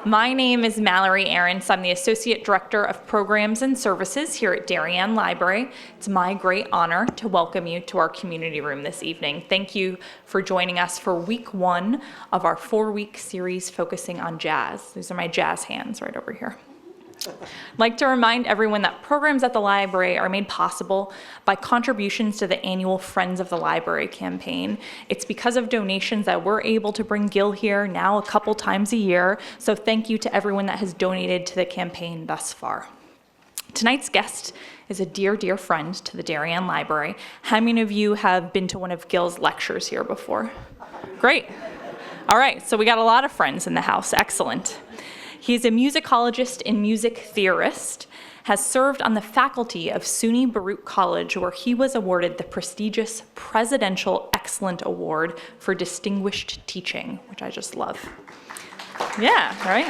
My name is Mallory Ahrens. I'm the Associate Director of Programs and Services here at Darien Library. It's my great honor to welcome you to our community room this evening. Thank you for joining us for week 1 of our 4-week series focusing on jazz. These are my jazz hands right over here. I'd like to remind everyone that programs at the library are made possible by contributions to the annual Friends of the Library campaign. It's because of donations that we're able to bring Gil here now a couple times a year, so thank you to everyone that has donated to the campaign thus far. Tonight's guest is a dear, dear friend to the Darien Library. How many of you have been to one of Gil's lectures here before? Great. All right, so we got a lot of friends in the house. Excellent. He's a musicologist and music theorist, has served on the faculty of SUNY Baruch College, where he was awarded the prestigious Presidential Excellent Award for Distinguished Teaching, which I just love. Yeah, right?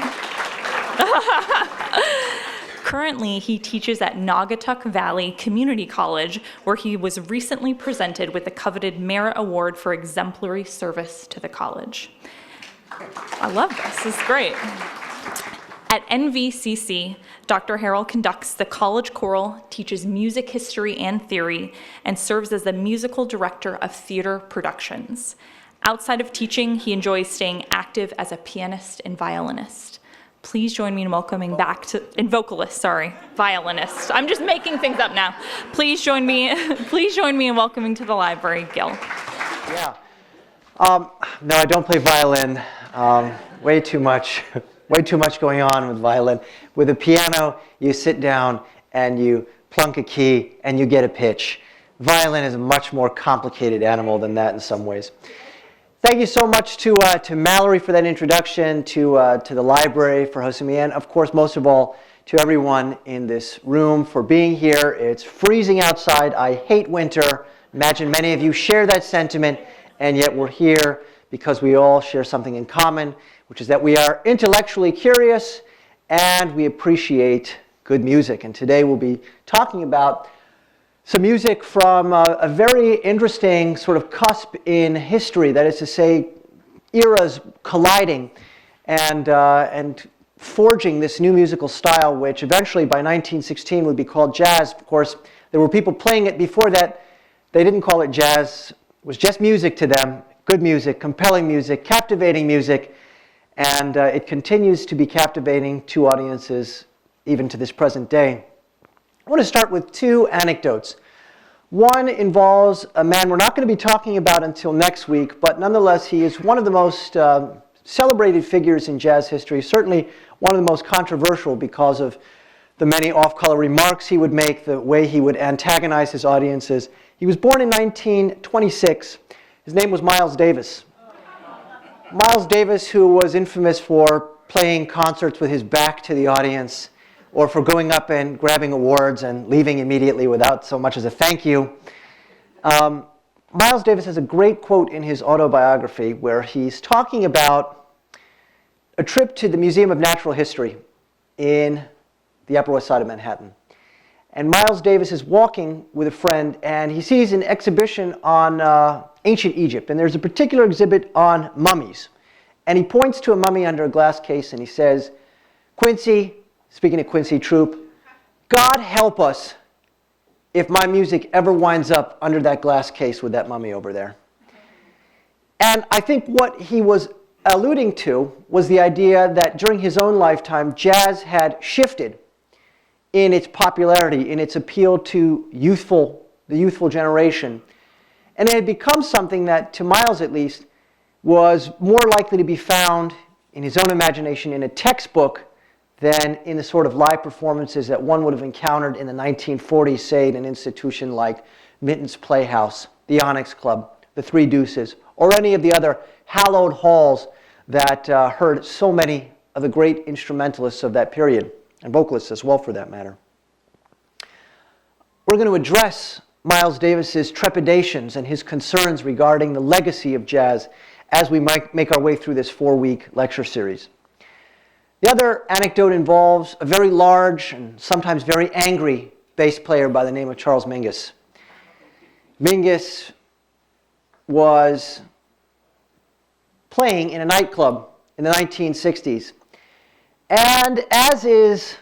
Currently, he teaches at Naugatuck Valley Community College, where he was recently presented with the coveted Merit Award for exemplary service to the college. I love this. This is great. At NVCC, Dr. Harel conducts the college choral, teaches music history and theory, and serves as the musical director of theater productions. Outside of teaching, he enjoys staying active as a pianist and violinist. Please join me in welcoming violinist. I'm just making things up now. Please join me in welcoming to the library, Gil. Yeah. No, I don't play violin. Way too much going on with violin. With a piano, you sit down and you plunk a key and you get a pitch. Violin is a much more complicated animal than that in some ways. Thank you so much to Mallory for that introduction, to the library for hosting me, and of course, most of all, to everyone in this room for being here. It's freezing outside. I hate winter. Imagine many of you share that sentiment, and yet we're here because we all share something in common, which is that we are intellectually curious and we appreciate good music. And today we'll be talking about some music from a very interesting sort of cusp in history, that is to say, eras colliding and forging this new musical style, which eventually by 1916 would be called jazz. Of course, there were people playing it before that. They didn't call it jazz. It was just music to them. Good music, compelling music, captivating music. And it continues to be captivating to audiences even to this present day. I want to start with 2 anecdotes. One involves a man we're not going to be talking about until next week, but nonetheless he is one of the most celebrated figures in jazz history, certainly one of the most controversial because of the many off-color remarks he would make, the way he would antagonize his audiences. He was born in 1926. His name was Miles Davis. Miles Davis, who was infamous for playing concerts with his back to the audience, or for going up and grabbing awards and leaving immediately without so much as a thank you. Miles Davis has a great quote in his autobiography where he's talking about a trip to the Museum of Natural History in the Upper West Side of Manhattan. And Miles Davis is walking with a friend, and he sees an exhibition on ancient Egypt. And there's a particular exhibit on mummies. And he points to a mummy under a glass case, and he says, "Quincy," speaking to Quincy Troop, "God help us if my music ever winds up under that glass case with that mummy over there." And I think what he was alluding to was the idea that during his own lifetime, jazz had shifted in its popularity, in its appeal to the youthful generation. And it had become something that, to Miles at least, was more likely to be found in his own imagination in a textbook than in the sort of live performances that one would have encountered in the 1940s, say, in an institution like Minton's Playhouse, the Onyx Club, the Three Deuces, or any of the other hallowed halls that heard so many of the great instrumentalists of that period, and vocalists as well for that matter. We're going to address Miles Davis's trepidations and his concerns regarding the legacy of jazz as we might make our way through this 4-week lecture series. The other anecdote involves a very large and sometimes very angry bass player by the name of Charles Mingus. Mingus was playing in a nightclub in the 1960s, And as is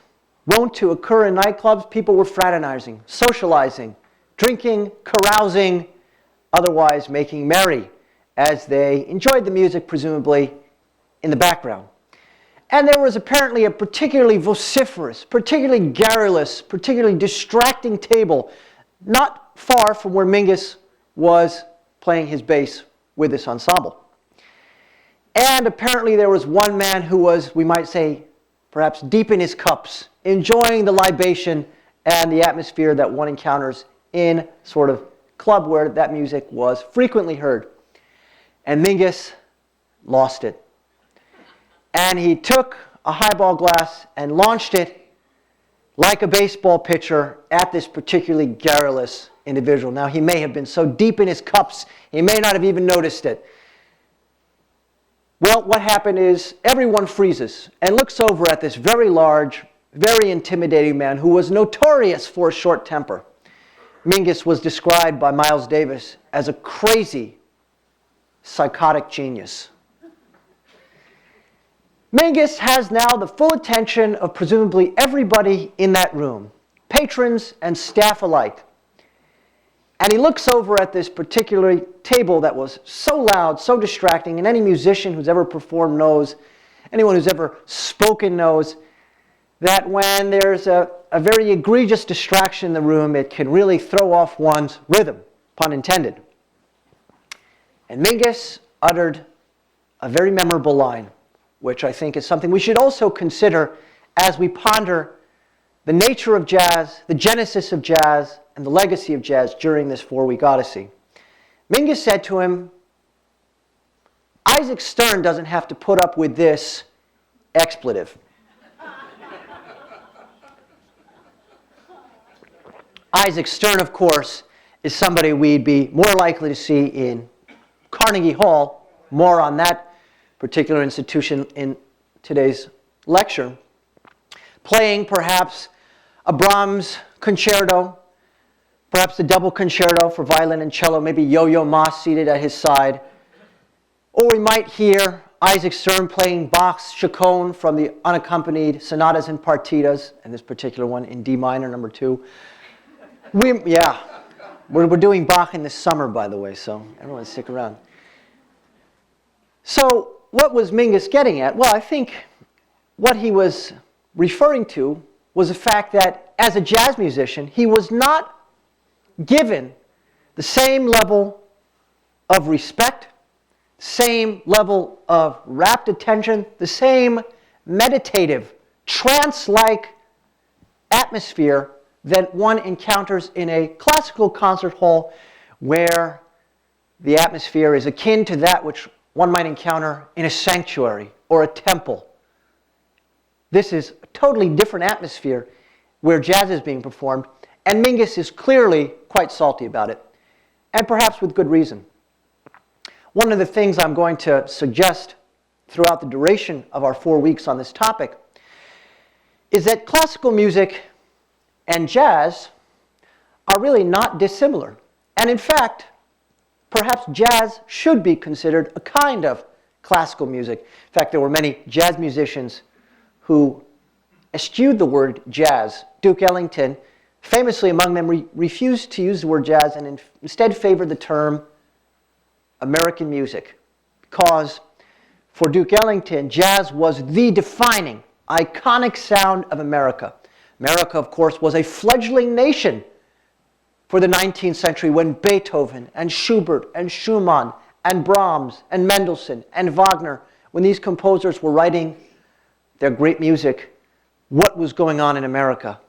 wont to occur in nightclubs, people were fraternizing, socializing, drinking, carousing, otherwise making merry as they enjoyed the music, presumably, in the background. And there was apparently a particularly vociferous, particularly garrulous, particularly distracting table not far from where Mingus was playing his bass with this ensemble. And apparently there was one man who was, we might say, perhaps deep in his cups, enjoying the libation and the atmosphere that one encounters in sort of club where that music was frequently heard. And Mingus lost it. And he took a highball glass and launched it like a baseball pitcher at this particularly garrulous individual. Now, he may have been so deep in his cups, he may not have even noticed it. Well, what happened is everyone freezes and looks over at this very large, very intimidating man who was notorious for a short temper. Mingus was described by Miles Davis as a crazy, psychotic genius. Mingus has now the full attention of presumably everybody in that room, patrons and staff alike. And he looks over at this particular table that was so loud, so distracting, and any musician who's ever performed knows, anyone who's ever spoken knows, that when there's a very egregious distraction in the room, it can really throw off one's rhythm, pun intended. And Mingus uttered a very memorable line, which I think is something we should also consider as we ponder the nature of jazz, the genesis of jazz, and the legacy of jazz during this 4-week odyssey. Mingus said to him, Isaac Stern doesn't have to put up with this expletive. Isaac Stern, of course, is somebody we'd be more likely to see in Carnegie Hall. More on that particular institution in today's lecture. Playing perhaps a Brahms concerto, perhaps a double concerto for violin and cello, maybe Yo-Yo Ma seated at his side. Or we might hear Isaac Stern playing Bach's Chaconne from the unaccompanied sonatas and partitas, and this particular one in D minor, number 2. We're doing Bach in the summer, by the way, so everyone stick around. So what was Mingus getting at? Well, I think what he was referring to was the fact that as a jazz musician, he was not given the same level of respect, same level of rapt attention, the same meditative, trance-like atmosphere that one encounters in a classical concert hall where the atmosphere is akin to that which one might encounter in a sanctuary or a temple. This is a totally different atmosphere where jazz is being performed, and Mingus is clearly quite salty about it, and perhaps with good reason. One of the things I'm going to suggest throughout the duration of our 4 weeks on this topic is that classical music and jazz are really not dissimilar. And in fact, perhaps jazz should be considered a kind of classical music. In fact, there were many jazz musicians who eschewed the word jazz. Duke Ellington, famously among them, refused to use the word jazz and instead favored the term American music, because for Duke Ellington, jazz was the defining, iconic sound of America. America, of course, was a fledgling nation for the 19th century when Beethoven and Schubert and Schumann and Brahms and Mendelssohn and Wagner, when these composers were writing their great music, what was going on in America?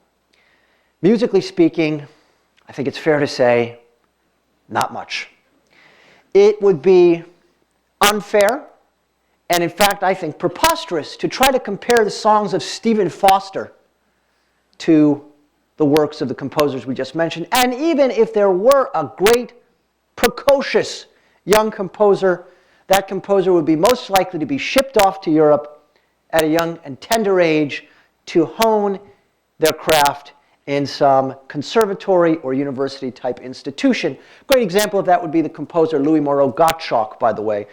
Musically speaking, I think it's fair to say, not much. It would be unfair, and in fact, I think preposterous, to try to compare the songs of Stephen Foster to the works of the composers we just mentioned. And even if there were a great, precocious young composer, that composer would be most likely to be shipped off to Europe at a young and tender age to hone their craft in some conservatory or university type institution. A great example of that would be the composer Louis Moreau Gottschalk, by the way.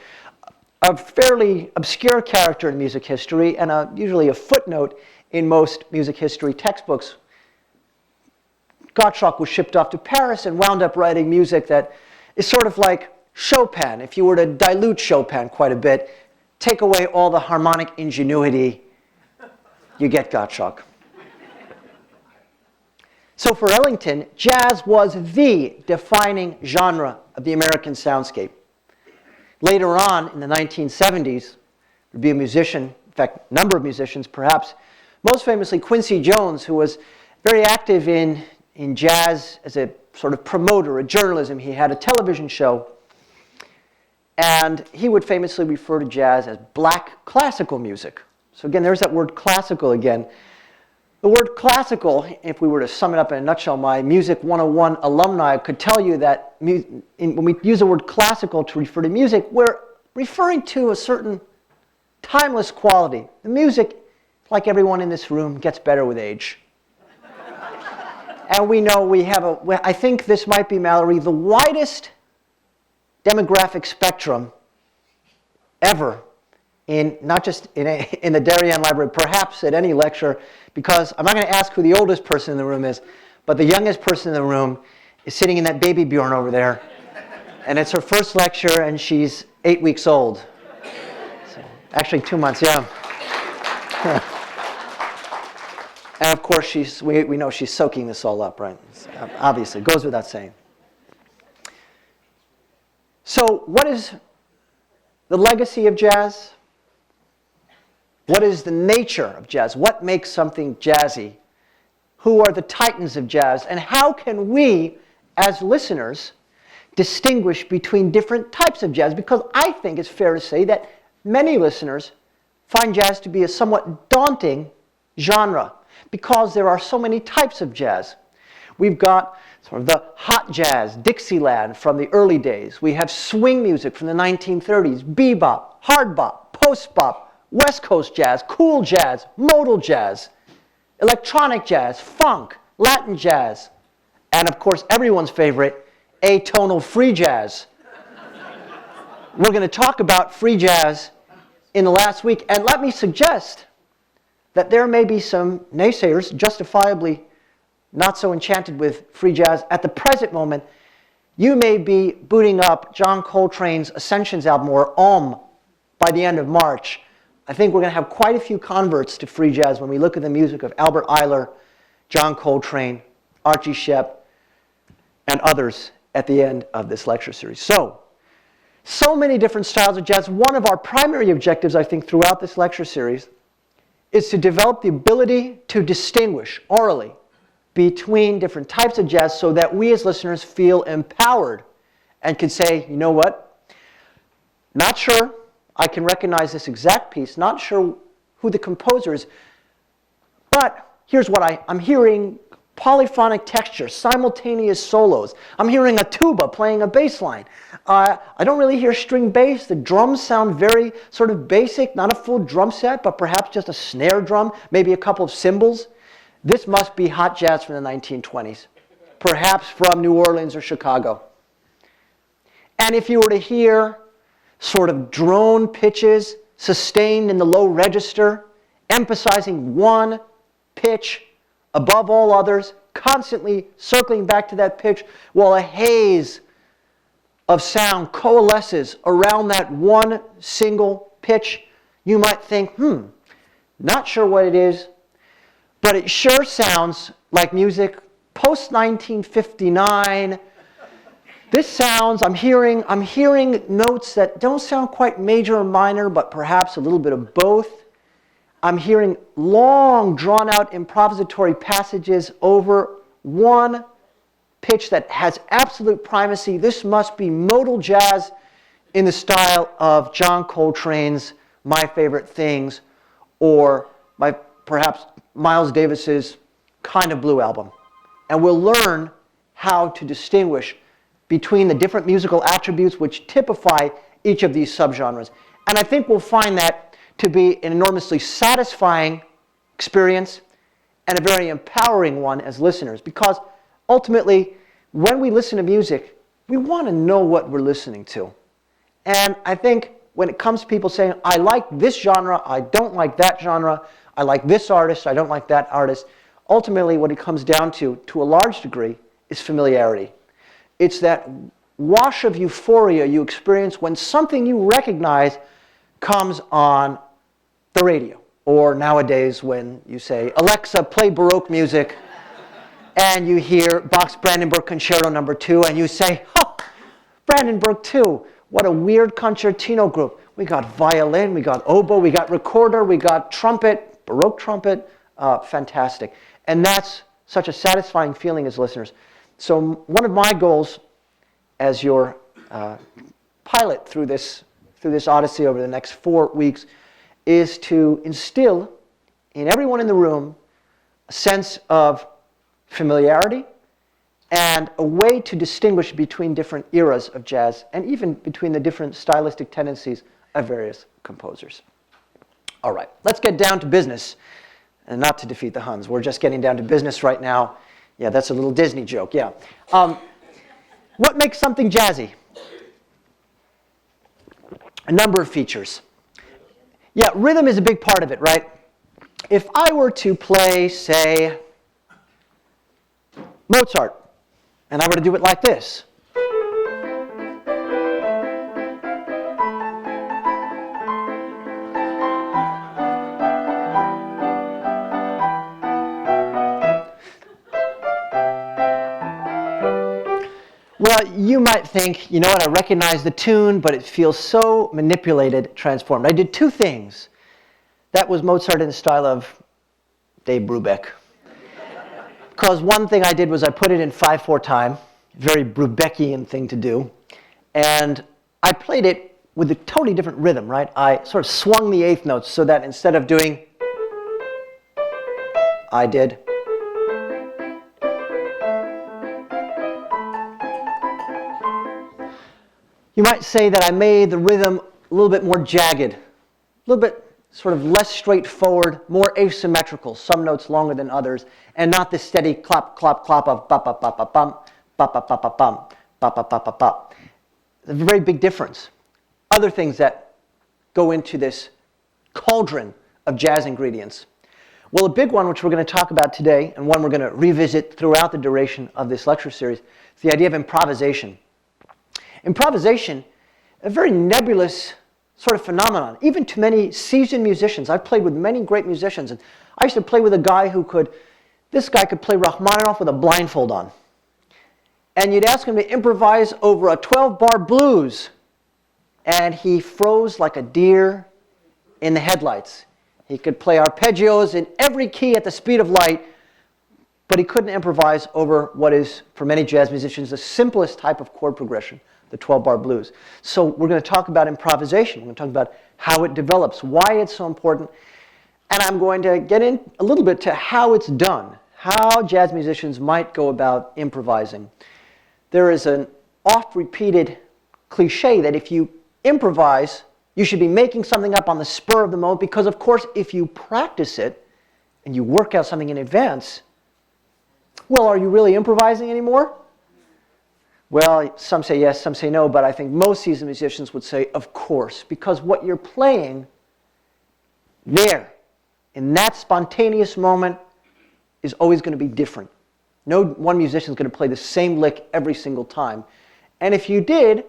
a fairly obscure character in music history and usually a footnote in most music history textbooks. Gottschalk was shipped off to Paris and wound up writing music that is sort of like Chopin. If you were to dilute Chopin quite a bit, take away all the harmonic ingenuity, you get Gottschalk. So for Ellington, jazz was the defining genre of the American soundscape. Later on, in the 1970s, there'd be a musician, in fact, a number of musicians, perhaps most famously Quincy Jones, who was very active in jazz as a sort of promoter, a journalism. He had a television show, and he would famously refer to jazz as black classical music. So again, there's that word classical again. The word classical, if we were to sum it up in a nutshell, my Music 101 alumni could tell you that when we use the word classical to refer to music, we're referring to a certain timeless quality. The music, like everyone in this room, gets better with age. And we know we have I think this might be, Mallory, the widest demographic spectrum ever not just in the Darien Library, perhaps at any lecture, because I'm not going to ask who the oldest person in the room is, but the youngest person in the room is sitting in that baby Bjorn over there, and it's her first lecture, and she's 8 weeks old. So, actually 2 months, yeah. And of course, we know she's soaking this all up, right? Obviously, goes without saying. So what is the legacy of jazz? What is the nature of jazz? What makes something jazzy? Who are the titans of jazz? And how can we, as listeners, distinguish between different types of jazz? Because I think it's fair to say that many listeners find jazz to be a somewhat daunting genre because there are so many types of jazz. We've got sort of the hot jazz, Dixieland from the early days. We have swing music from the 1930s, bebop, hard bop, post bop, West Coast jazz, cool jazz, modal jazz, electronic jazz, funk, Latin jazz, and of course everyone's favorite, atonal free jazz. We're going to talk about free jazz in the last week, and let me suggest that there may be some naysayers, justifiably not so enchanted with free jazz. At the present moment, you may be booting up John Coltrane's Ascensions album, or by the end of March. I think we're going to have quite a few converts to free jazz when we look at the music of Albert Ayler, John Coltrane, Archie Shepp, and others at the end of this lecture series. So many different styles of jazz. One of our primary objectives, I think, throughout this lecture series is to develop the ability to distinguish orally between different types of jazz so that we as listeners feel empowered and can say, you know what, not sure I can recognize this exact piece, not sure who the composer is, but here's what I'm hearing: polyphonic texture, simultaneous solos. I'm hearing a tuba playing a bass line. I don't really hear string bass. The drums sound very sort of basic, not a full drum set, but perhaps just a snare drum, maybe a couple of cymbals. This must be hot jazz from the 1920s, perhaps from New Orleans or Chicago. And if you were to hear sort of drone pitches sustained in the low register, emphasizing one pitch above all others, constantly circling back to that pitch while a haze of sound coalesces around that one single pitch, you might think, not sure what it is, but it sure sounds like music post-1959. This sounds, I'm hearing notes that don't sound quite major or minor, but perhaps a little bit of both. I'm hearing long, drawn-out improvisatory passages over one pitch that has absolute primacy. This must be modal jazz in the style of John Coltrane's My Favorite Things, or perhaps Miles Davis's Kind of Blue album. And we'll learn how to distinguish between the different musical attributes which typify each of these subgenres. And I think we'll find that to be an enormously satisfying experience and a very empowering one as listeners, because ultimately, when we listen to music, we want to know what we're listening to. And I think when it comes to people saying, I like this genre, I don't like that genre, I like this artist, I don't like that artist, ultimately what it comes down to a large degree, is familiarity. It's that wash of euphoria you experience when something you recognize comes on the radio. Or nowadays when you say, Alexa, play Baroque music, and you hear Bach's Brandenburg Concerto No. 2, and you say, oh, Brandenburg 2, what a weird concertino group. We got violin, we got oboe, we got recorder, we got trumpet, Baroque trumpet, fantastic. And that's such a satisfying feeling as listeners. So one of my goals as your pilot through this odyssey over the next 4 weeks is to instill in everyone in the room a sense of familiarity and a way to distinguish between different eras of jazz and even between the different stylistic tendencies of various composers. All right, let's get down to business, and not to defeat the Huns. We're just getting down to business right now. Yeah, that's a little Disney joke, yeah. What makes something jazzy? A number of features. Yeah, rhythm is a big part of it, right? If I were to play, say, Mozart, and I were to do it like this. Well, you might think, you know what, I recognize the tune, but it feels so manipulated, transformed. I did 2 things. That was Mozart in the style of Dave Brubeck. Because one thing I did was I put it in 5/4 time, very Brubeckian thing to do, and I played it with a totally different rhythm, right? I sort of swung the 8th notes so that instead of doing, I did. You might say that I made the rhythm a little bit more jagged, a little bit sort of less straightforward, more asymmetrical, some notes longer than others, and not this steady clap, clap, clap of ba-ba-ba-ba-bum, ba-ba-ba-ba-bum, ba-ba-ba-ba-bum. A very big difference. Other things that go into this cauldron of jazz ingredients. Well, a big one, which we're going to talk about today, and one we're going to revisit throughout the duration of this lecture series, is the idea of improvisation. Improvisation, a very nebulous sort of phenomenon, even to many seasoned musicians. I've played with many great musicians, and I used to play with a guy this guy could play Rachmaninoff with a blindfold on. And you'd ask him to improvise over a 12-bar blues, and he froze like a deer in the headlights. He could play arpeggios in every key at the speed of light, but he couldn't improvise over what is, for many jazz musicians, the simplest type of chord progression, the 12-bar blues. So we're going to talk about improvisation. We're going to talk about how it develops, why it's so important, and I'm going to get in a little bit to how it's done, how jazz musicians might go about improvising. There is an oft-repeated cliche that if you improvise, you should be making something up on the spur of the moment because, of course, if you practice it and you work out something in advance, well, are you really improvising anymore? Well, some say yes, some say no, but I think most seasoned musicians would say, of course, because what you're playing there, in that spontaneous moment, is always going to be different. No one musician is going to play the same lick every single time. And if you did,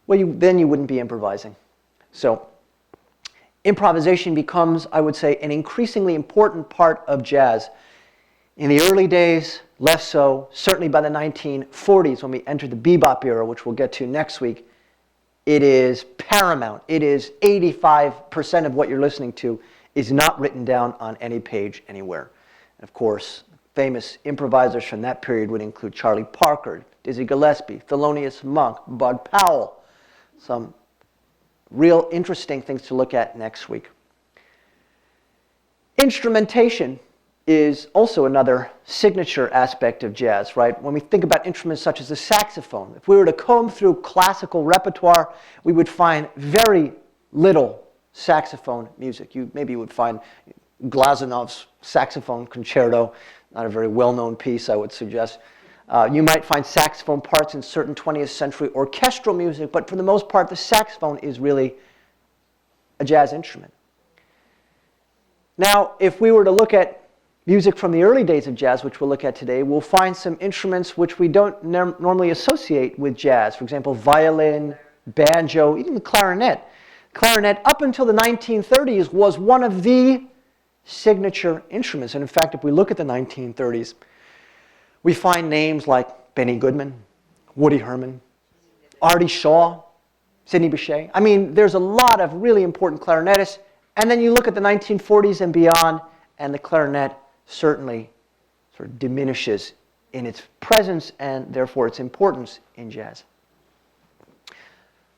well, then you wouldn't be improvising. So improvisation becomes, I would say, an increasingly important part of jazz. In the early days, less so. Certainly by the 1940s, when we entered the bebop era, which we'll get to next week, it is paramount. It is 85% of what you're listening to is not written down on any page anywhere. And of course, famous improvisers from that period would include Charlie Parker, Dizzy Gillespie, Thelonious Monk, Bud Powell. Some real interesting things to look at next week. Instrumentation is also another signature aspect of jazz, right? When we think about instruments such as the saxophone, if we were to comb through classical repertoire, we would find very little saxophone music. Maybe you would find Glazanov's saxophone concerto, not a very well-known piece, I would suggest. You might find saxophone parts in certain 20th century orchestral music, but for the most part, the saxophone is really a jazz instrument. Now, if we were to look at music from the early days of jazz, which we'll look at today, we'll find some instruments which we don't normally associate with jazz. For example, violin, banjo, even the clarinet. Clarinet, up until the 1930s, was one of the signature instruments. And in fact, if we look at the 1930s, we find names like Benny Goodman, Woody Herman, Artie Shaw, Sidney Bechet. I mean, there's a lot of really important clarinetists. And then you look at the 1940s and beyond, and the clarinet certainly sort of diminishes in its presence and therefore its importance in jazz.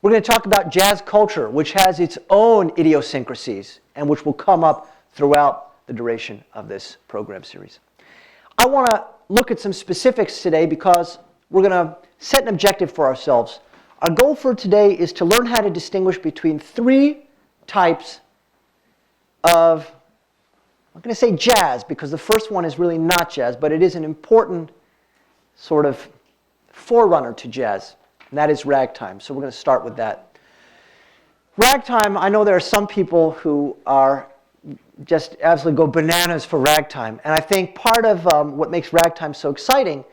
We're going to talk about jazz culture, which has its own idiosyncrasies and which will come up throughout the duration of this program series. I want to look at some specifics today because we're going to set an objective for ourselves. Our goal for today is to learn how to distinguish between three types of, I'm going to say jazz because the first one is really not jazz, but it is an important sort of forerunner to jazz, and that is ragtime. So we're going to start with that. Ragtime, I know there are some people who are just absolutely go bananas for ragtime, and I think part of what makes ragtime so exciting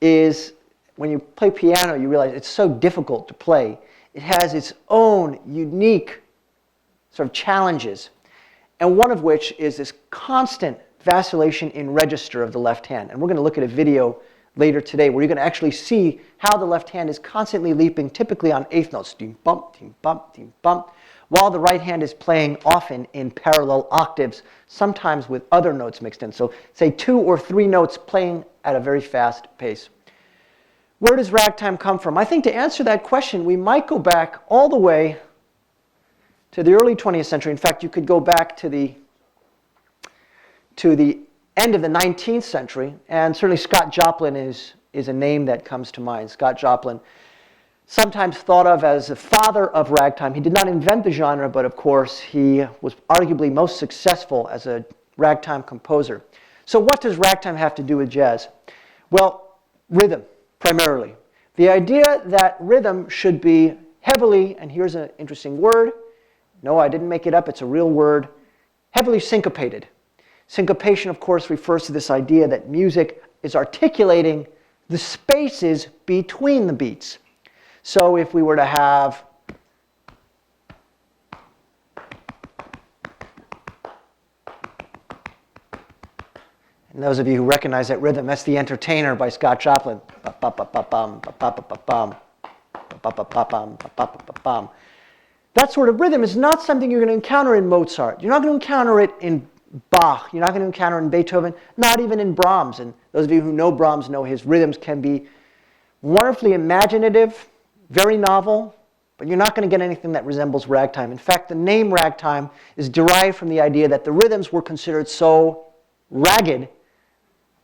is when you play piano, you realize it's so difficult to play. It has its own unique sort of challenges, and one of which is this constant vacillation in register of the left hand. And we're going to look at a video later today where you're going to actually see how the left hand is constantly leaping, typically on eighth notes, ding bump, ding bump, ding bump, while the right hand is playing often in parallel octaves, sometimes with other notes mixed in. So say 2 or 3 notes playing at a very fast pace. Where does ragtime come from? I think to answer that question, we might go back all the way to the early 20th century. In fact, you could go back to the end of the 19th century, and certainly Scott Joplin is a name that comes to mind. Scott Joplin, sometimes thought of as the father of ragtime. He did not invent the genre, but of course he was arguably most successful as a ragtime composer. So what does ragtime have to do with jazz? Well, rhythm, primarily. The idea that rhythm should be heavily, and here's an interesting word, no, I didn't make it up, it's a real word, heavily syncopated. Syncopation, of course, refers to this idea that music is articulating the spaces between the beats. So if we were to have and those of you who recognize that rhythm, that's The Entertainer by Scott Joplin. That sort of rhythm is not something you're going to encounter in Mozart. You're not going to encounter it in Bach. You're not going to encounter it in Beethoven, not even in Brahms. And those of you who know Brahms know his rhythms can be wonderfully imaginative, very novel, but you're not going to get anything that resembles ragtime. In fact, the name ragtime is derived from the idea that the rhythms were considered so ragged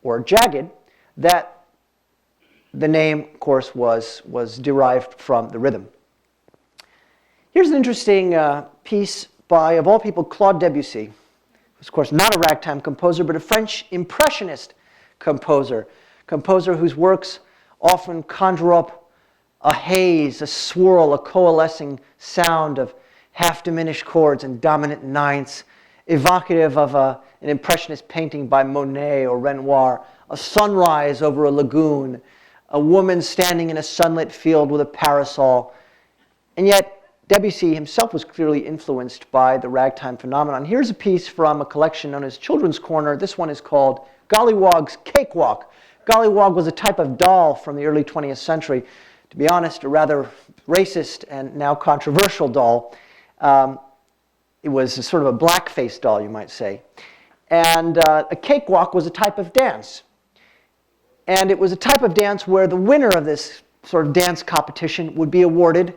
or jagged that the name, of course, was derived from the rhythm. Here's an interesting piece by, of all people, Claude Debussy, who's, of course, not a ragtime composer, but a French impressionist composer whose works often conjure up a haze, a swirl, a coalescing sound of half-diminished chords and dominant ninths, evocative of an impressionist painting by Monet or Renoir, a sunrise over a lagoon, a woman standing in a sunlit field with a parasol. And yet, Debussy himself was clearly influenced by the ragtime phenomenon. Here's a piece from a collection known as Children's Corner. This one is called Golliwogg's Cakewalk. Gollywog was a type of doll from the early 20th century. To be honest, a rather racist and now controversial doll. It was a sort of a black-faced doll, you might say. And a cakewalk was a type of dance. And it was a type of dance where the winner of this sort of dance competition would be awarded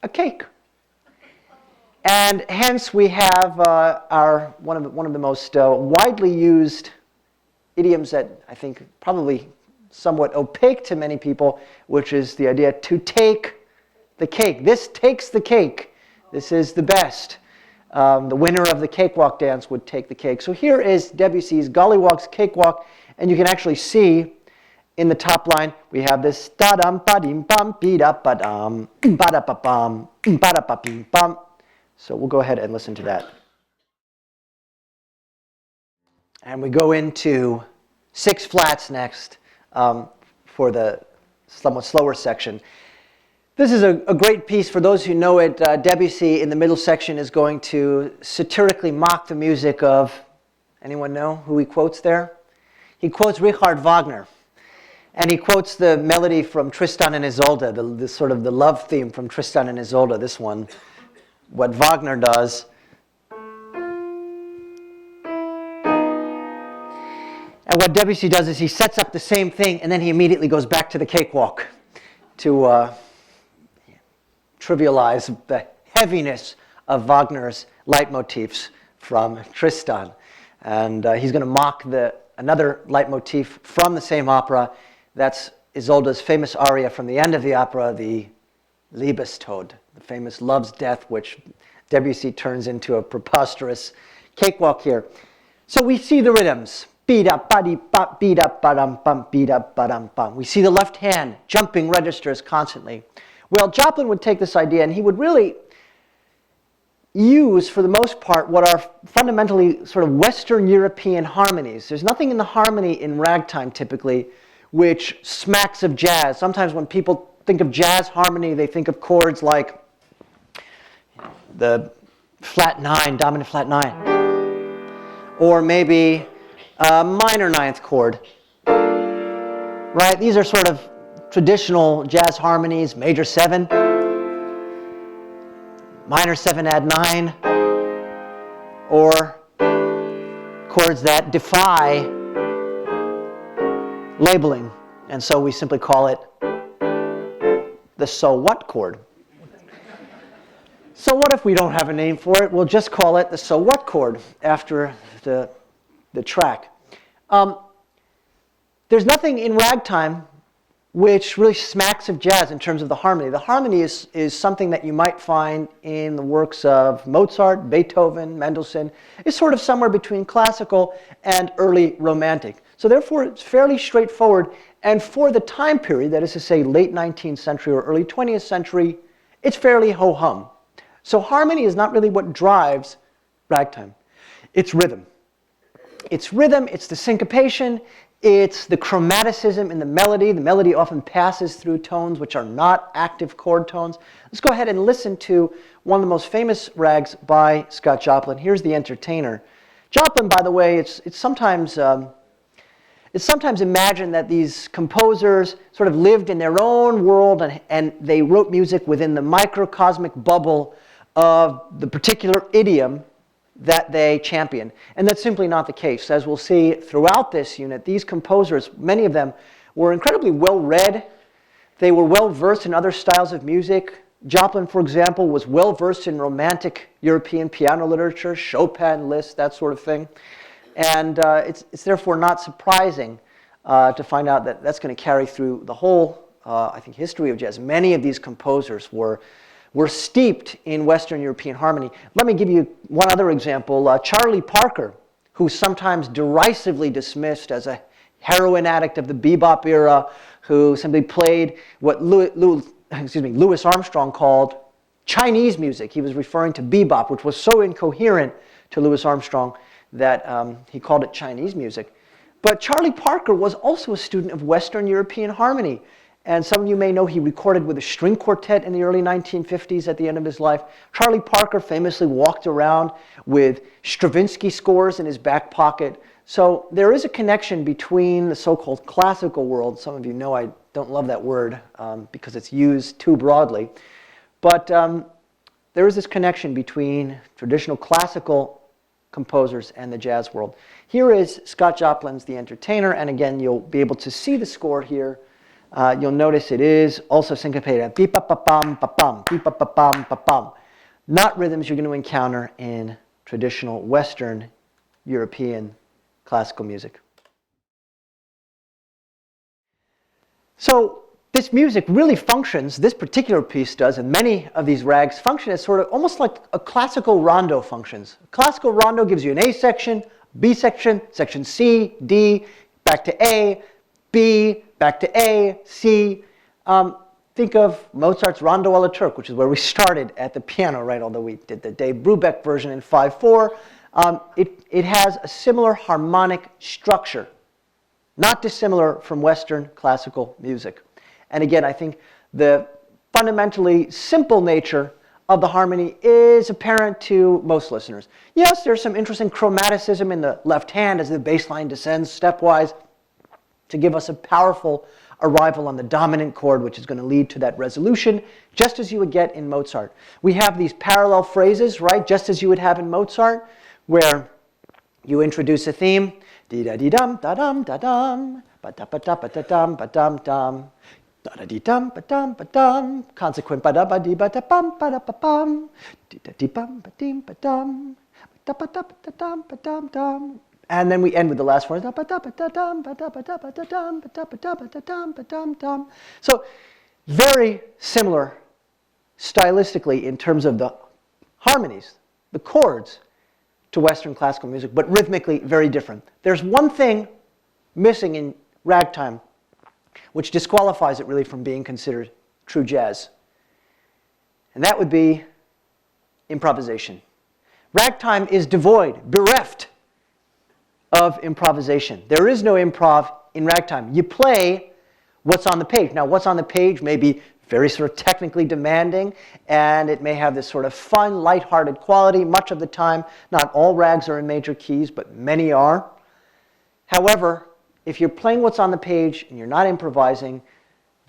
a cake. And hence we have one of the most widely used idioms that I think probably somewhat opaque to many people, which is the idea to take the cake. This takes the cake. This is the best. The winner of the cakewalk dance would take the cake. So here is Debussy's Golliwogg's Cakewalk, and you can actually see in the top line we have this da-dum ba-dim bum be-da-ba-dum ba-da-ba-bum ba-da-ba-bim-bum. So we'll go ahead and listen to that. And we go into 6 flats next for the somewhat slower section. This is a great piece. For those who know it, Debussy in the middle section is going to satirically mock the music of, anyone know who he quotes there? He quotes Richard Wagner. And he quotes the melody from Tristan and Isolde, the sort of the love theme from Tristan and Isolde, this one. What Wagner does. And what Debussy does is he sets up the same thing, and then he immediately goes back to the cakewalk to trivialize the heaviness of Wagner's leitmotifs from Tristan. And he's going to mock another leitmotif from the same opera. That's Isolde's famous aria from the end of the opera, the Liebestod, the famous Love's Death, which Debussy turns into a preposterous cakewalk here. So we see the rhythms. Beat-up-ba-dee-bop, beat-up-ba-dum-bum, beat-up-ba-dum-bum. We see the left hand jumping registers constantly. Well, Joplin would take this idea and he would really use, for the most part, what are fundamentally sort of Western European harmonies. There's nothing in the harmony in ragtime, typically, which smacks of jazz. Sometimes when people think of jazz harmony, they think of chords like the flat 9, dominant flat 9. Or maybe a minor 9th chord. Right? These are sort of traditional jazz harmonies, major 7, minor 7 add 9, or chords that defy labeling. And so we simply call it the so what chord. So what if we don't have a name for it? We'll just call it the so what chord after the track. There's nothing in ragtime which really smacks of jazz in terms of the harmony. The harmony is something that you might find in the works of Mozart, Beethoven, Mendelssohn. It's sort of somewhere between classical and early romantic. So therefore, it's fairly straightforward. And for the time period, that is to say late 19th century or early 20th century, it's fairly ho-hum. So harmony is not really what drives ragtime. It's rhythm. It's rhythm, it's the syncopation, it's the chromaticism in the melody. The melody often passes through tones which are not active chord tones. Let's go ahead and listen to one of the most famous rags by Scott Joplin. Here's The Entertainer. Joplin, by the way, it's sometimes imagined that these composers sort of lived in their own world and they wrote music within the microcosmic bubble of the particular idiom that they champion. And that's simply not the case. As we'll see throughout this unit, these composers, many of them, were incredibly well-read. They were well-versed in other styles of music. Joplin, for example, was well-versed in Romantic European piano literature, Chopin, Liszt, that sort of thing. And it's therefore not surprising to find out that that's going to carry through the whole, I think, history of jazz. Many of these composers were steeped in Western European harmony. Let me give you one other example. Charlie Parker, who's sometimes derisively dismissed as a heroin addict of the bebop era, who simply played what Louis Armstrong called Chinese music. He was referring to bebop, which was so incoherent to Louis Armstrong that he called it Chinese music. But Charlie Parker was also a student of Western European harmony. And some of you may know he recorded with a string quartet in the early 1950s at the end of his life. Charlie Parker famously walked around with Stravinsky scores in his back pocket. So there is a connection between the so-called classical world. Some of you know I don't love that word because it's used too broadly. But there is this connection between traditional classical composers and the jazz world. Here is Scott Joplin's The Entertainer. And again, you'll be able to see the score here. You'll notice it is also syncopated. Beep-up-ba-bum, ba-bum, beep-up-ba-bum, ba-bum. Not rhythms you're going to encounter in traditional Western European classical music. So this music really functions, this particular piece does, and many of these rags function as sort of almost like a classical rondo functions. A classical rondo gives you an A section, B section, section C, D, back to A, B, back to A, C. think of Mozart's Rondo alla Turk, which is where we started at the piano, right? Although we did the Dave Brubeck version in 5/4, it has a similar harmonic structure, not dissimilar from Western classical music. And again, I think the fundamentally simple nature of the harmony is apparent to most listeners. Yes, there's some interesting chromaticism in the left hand as the bass line descends stepwise to give us a powerful arrival on the dominant chord, which is going to lead to that resolution, just as you would get in Mozart. We have these parallel phrases, right, just as you would have in Mozart, where you introduce a theme, dee-da-dee-dum, da-dum, da-dum, ba-da-ba-da-ba-da-dum, ba-dum-dum, da-da-dee-dum, ba-dum, ba-dum, consequent ba-da-ba-dee-ba-da-bum, ba-da-ba-bum, dee-da-dee-bum, ba-dim, ba-dum, ba-da-ba-da-ba-da-dum, ba-dum-dum. And then we end with the last one. So very similar stylistically in terms of the harmonies, the chords, to Western classical music, but rhythmically very different. There's one thing missing in ragtime which disqualifies it really from being considered true jazz. And that would be improvisation. Ragtime is devoid, bereft of improvisation. There is no improv in ragtime. You play what's on the page. Now, what's on the page may be very sort of technically demanding, and it may have this sort of fun, lighthearted quality much of the time. Not all rags are in major keys, but many are. However, if you're playing what's on the page and you're not improvising,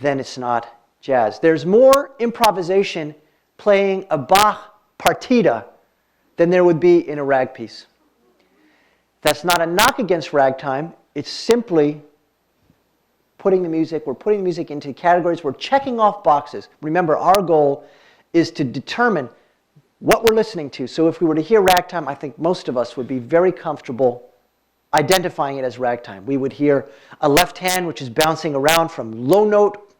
then it's not jazz. There's more improvisation playing a Bach partita than there would be in a rag piece. That's not a knock against ragtime. It's simply putting the music, we're putting the music into categories, we're checking off boxes. Remember, our goal is to determine what we're listening to. So if we were to hear ragtime, I think most of us would be very comfortable identifying it as ragtime. We would hear a left hand which is bouncing around from low note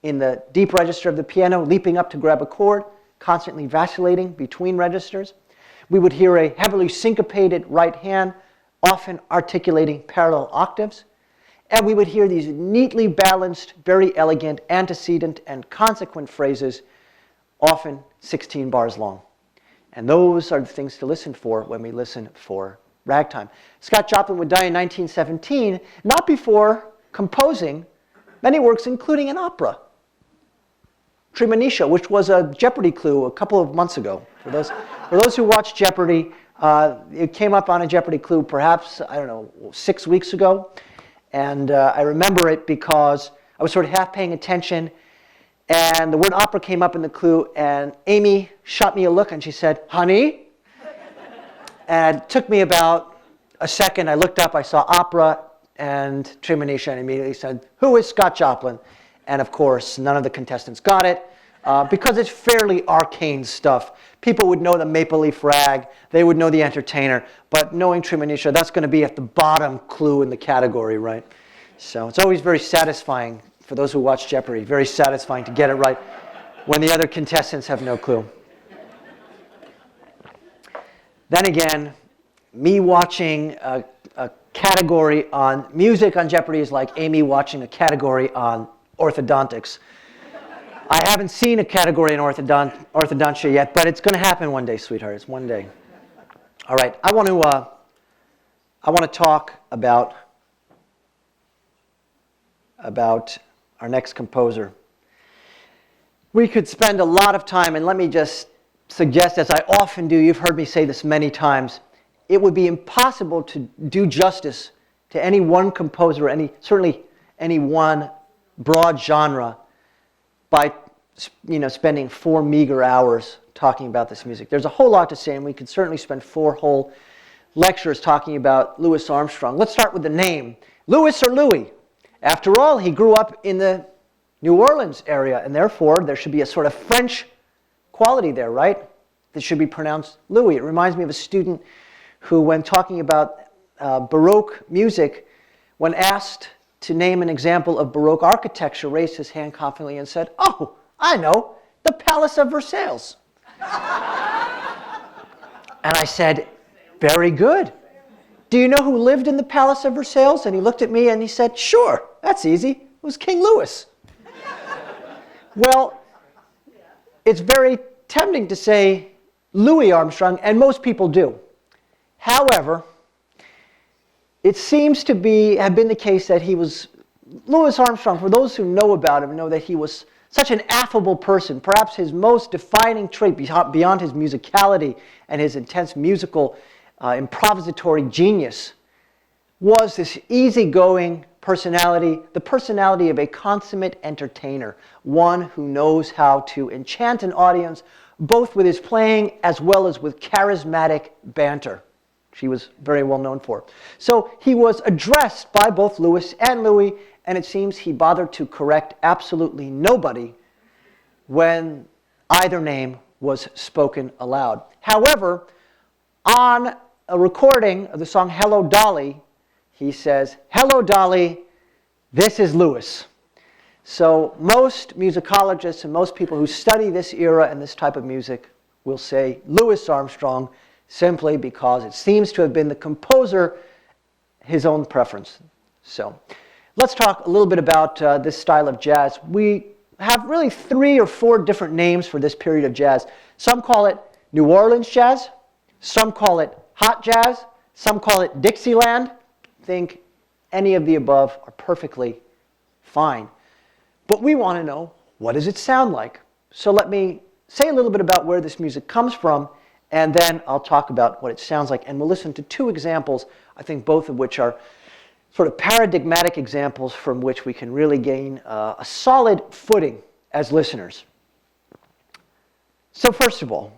in the deep register of the piano, leaping up to grab a chord, constantly vacillating between registers. We would hear a heavily syncopated right hand, often articulating parallel octaves. And we would hear these neatly balanced, very elegant antecedent and consequent phrases, often 16 bars long. And those are the things to listen for when we listen for ragtime. Scott Joplin would die in 1917, not before composing many works, including an opera, Tremonisha, which was a Jeopardy clue a couple of months ago. For those who watch Jeopardy, it came up on a Jeopardy clue perhaps, 6 weeks ago. And I remember it because I was sort of half paying attention, and the word opera came up in the clue, and Amy shot me a look, and she said, "Honey?" And it took me about a second. I looked up, I saw opera and Tremonisha, and immediately said, "Who is Scott Joplin?" And of course, none of the contestants got it, because it's fairly arcane stuff. People would know the Maple Leaf Rag, they would know the Entertainer, but knowing Tremonisha, that's going to be at the bottom clue in the category, right? So it's always very satisfying, for those who watch Jeopardy, very satisfying to get it right when the other contestants have no clue. Then again, me watching a category on music on Jeopardy is like Amy watching a category on orthodontics. I haven't seen a category in orthodontia yet, but it's going to happen one day, sweetheart. It's one day. All right, I want to talk about our next composer. We could spend a lot of time, and let me just suggest, as I often do, you've heard me say this many times, it would be impossible to do justice to any one composer, certainly any one broad genre, by spending 4 meager hours talking about this music. There's a whole lot to say, and we could certainly spend 4 whole lectures talking about Louis Armstrong. Let's start with the name. Louis or Louis? After all, he grew up in the New Orleans area, and therefore there should be a sort of French quality there, right? That should be pronounced Louis. It reminds me of a student who, when talking about Baroque music, when asked to name an example of Baroque architecture, raised his hand confidently and said, "Oh, I know, the Palace of Versailles." And I said, "Very good. Do you know who lived in the Palace of Versailles?" And he looked at me and he said, "Sure, that's easy. It was King Louis." Well, it's very tempting to say Louis Armstrong, and most people do. However, it seems to have been the case that Louis Armstrong, for those who know about him, know that he was such an affable person. Perhaps his most defining trait beyond his musicality and his intense musical improvisatory genius was this easygoing personality, the personality of a consummate entertainer, one who knows how to enchant an audience both with his playing as well as with charismatic banter. She was very well known for. So he was addressed by both Louis and Louis, and it seems he bothered to correct absolutely nobody when either name was spoken aloud. However, on a recording of the song Hello Dolly, he says, "Hello Dolly, this is Louis." So most musicologists and most people who study this era and this type of music will say Louis Armstrong, simply because it seems to have been the composer, his own preference. So let's talk a little bit about this style of jazz. We have really 3 or 4 different names for this period of jazz. Some call it New Orleans jazz, some call it hot jazz, some call it Dixieland. Think any of the above are perfectly fine. But we want to know, what does it sound like? So let me say a little bit about where this music comes from, and then I'll talk about what it sounds like. And we'll listen to 2 examples, I think both of which are sort of paradigmatic examples from which we can really gain a solid footing as listeners. So first of all,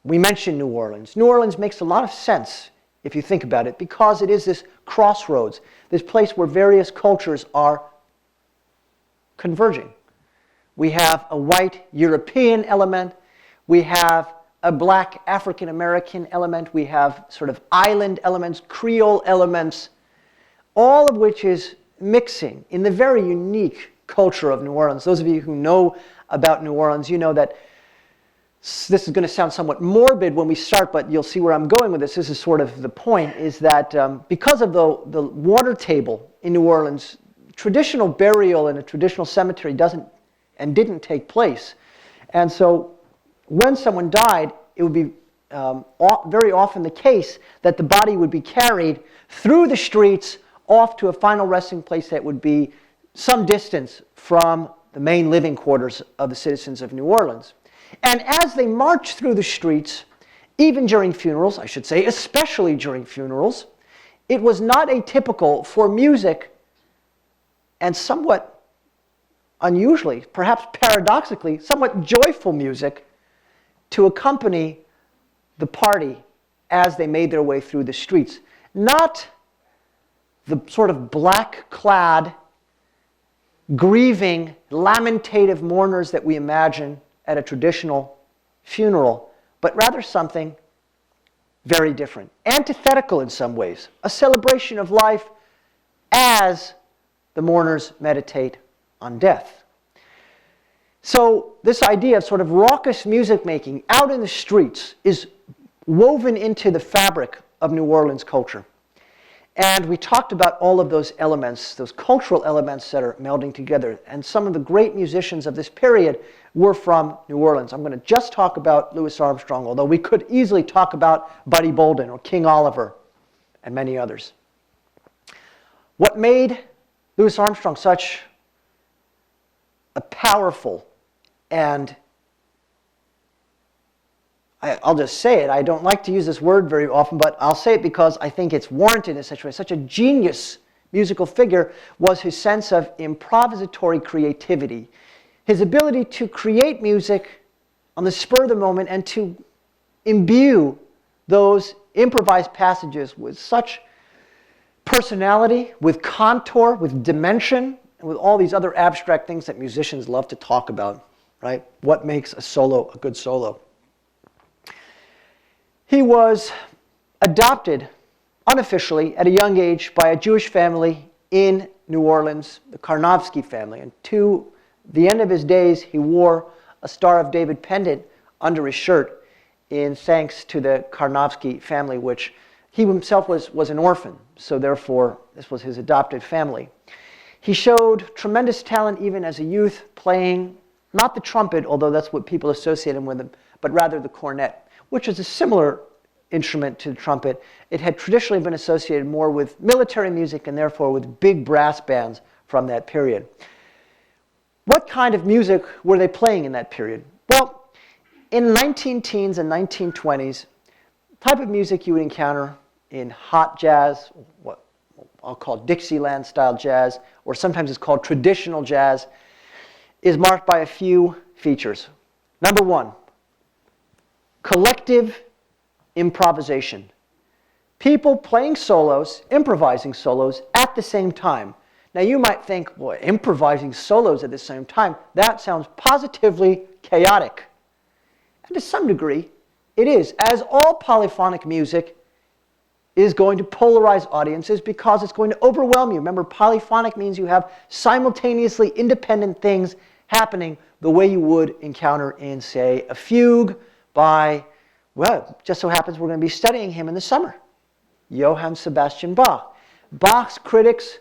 we mentioned New Orleans. New Orleans makes a lot of sense if you think about it, because it is this crossroads, this place where various cultures are converging. We have a white European element, we have a black African American element, we have sort of island elements, Creole elements, all of which is mixing in the very unique culture of New Orleans. Those of you who know about New Orleans, you know that this is going to sound somewhat morbid when we start, but you'll see where I'm going with this. This is sort of the point, is that because of the water table in New Orleans, traditional burial in a traditional cemetery didn't take place. And so when someone died, it would be very often the case that the body would be carried through the streets off to a final resting place that would be some distance from the main living quarters of the citizens of New Orleans. And as they marched through the streets, even during funerals, I should say, especially during funerals, it was not atypical for music, and somewhat unusually, perhaps paradoxically, somewhat joyful music, to accompany the party as they made their way through the streets. Not the sort of black-clad, grieving, lamentative mourners that we imagine at a traditional funeral, but rather something very different, antithetical in some ways, a celebration of life as the mourners meditate on death. So this idea of sort of raucous music making out in the streets is woven into the fabric of New Orleans culture. And we talked about all of those elements, those cultural elements that are melding together. And some of the great musicians of this period were from New Orleans. I'm going to just talk about Louis Armstrong, although we could easily talk about Buddy Bolden or King Oliver and many others. What made Louis Armstrong such a powerful and, I'll just say it, I don't like to use this word very often, but I'll say it because I think it's warranted in such a way. Such a genius musical figure was his sense of improvisatory creativity. His ability to create music on the spur of the moment and to imbue those improvised passages with such personality, with contour, with dimension, and with all these other abstract things that musicians love to talk about, right? What makes a solo a good solo? He was adopted unofficially at a young age by a Jewish family in New Orleans, the Karnofsky family. And to the end of his days, he wore a Star of David pendant under his shirt in thanks to the Karnofsky family, which he himself was an orphan. So therefore, this was his adopted family. He showed tremendous talent even as a youth, playing not the trumpet, although that's what people associate him with, but rather the cornet, which is a similar instrument to the trumpet. It had traditionally been associated more with military music and therefore with big brass bands from that period. What kind of music were they playing in that period? Well, in 19-teens and 1920s, type of music you would encounter in hot jazz, what I'll call Dixieland-style jazz, or sometimes it's called traditional jazz, is marked by a few features. Number one, collective improvisation. People playing solos, improvising solos at the same time. Now you might think, boy, improvising solos at the same time, that sounds positively chaotic. And to some degree, it is, as all polyphonic music is going to polarize audiences because it's going to overwhelm you. Remember, polyphonic means you have simultaneously independent things happening the way you would encounter in, say, a fugue by, well, just so happens we're going to be studying him in the summer, Johann Sebastian Bach. Bach's critics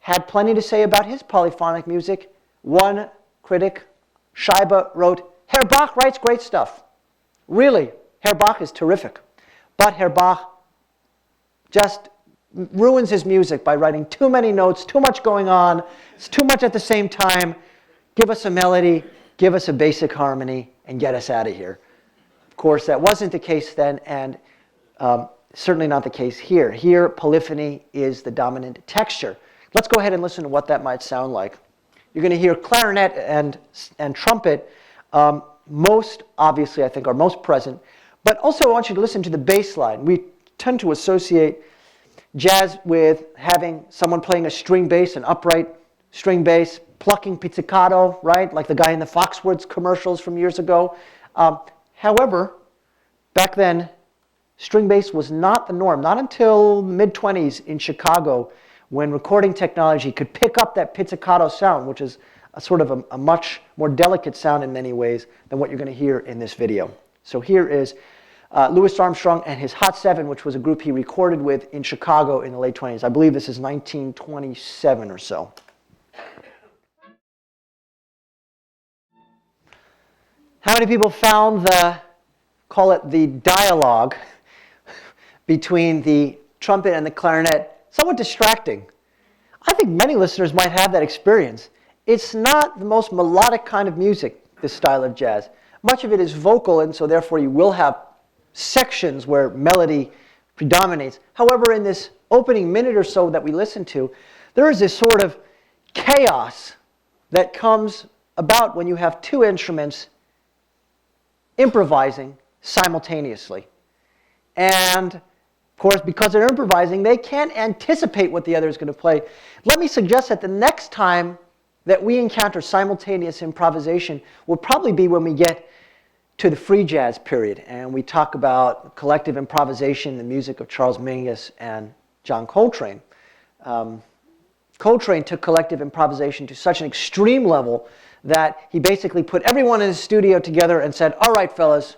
had plenty to say about his polyphonic music. One critic, Scheibe, wrote, Herr Bach writes great stuff. Really, Herr Bach is terrific. But Herr Bach just ruins his music by writing too many notes, too much going on, it's too much at the same time. Give us a melody, give us a basic harmony, and get us out of here. Of course, that wasn't the case then, and certainly not the case here. Here, polyphony is the dominant texture. Let's go ahead and listen to what that might sound like. You're going to hear clarinet and trumpet most obviously, I think, are most present. But also I want you to listen to the bass line. We tend to associate jazz with having someone playing a string bass, an upright string bass, plucking pizzicato, right? Like the guy in the Foxwoods commercials from years ago. However, back then, string bass was not the norm. Not until mid-20s in Chicago, when recording technology could pick up that pizzicato sound, which is a sort of a much more delicate sound in many ways than what you're going to hear in this video. So here is Louis Armstrong and his Hot Seven, which was a group he recorded with in Chicago in the late 20s. I believe this is 1927 or so. How many people found call it the dialogue between the trumpet and the clarinet somewhat distracting? I think many listeners might have that experience. It's not the most melodic kind of music, this style of jazz. Much of it is vocal, and so therefore you will have sections where melody predominates. However, in this opening minute or so that we listened to, there is this sort of chaos that comes about when you have two instruments improvising simultaneously. And of course, because they're improvising, they can't anticipate what the other is going to play. Let me suggest that the next time that we encounter simultaneous improvisation will probably be when we get to the free jazz period, and we talk about collective improvisation, the music of Charles Mingus and John Coltrane. Coltrane took collective improvisation to such an extreme level that he basically put everyone in his studio together and said, all right, fellas,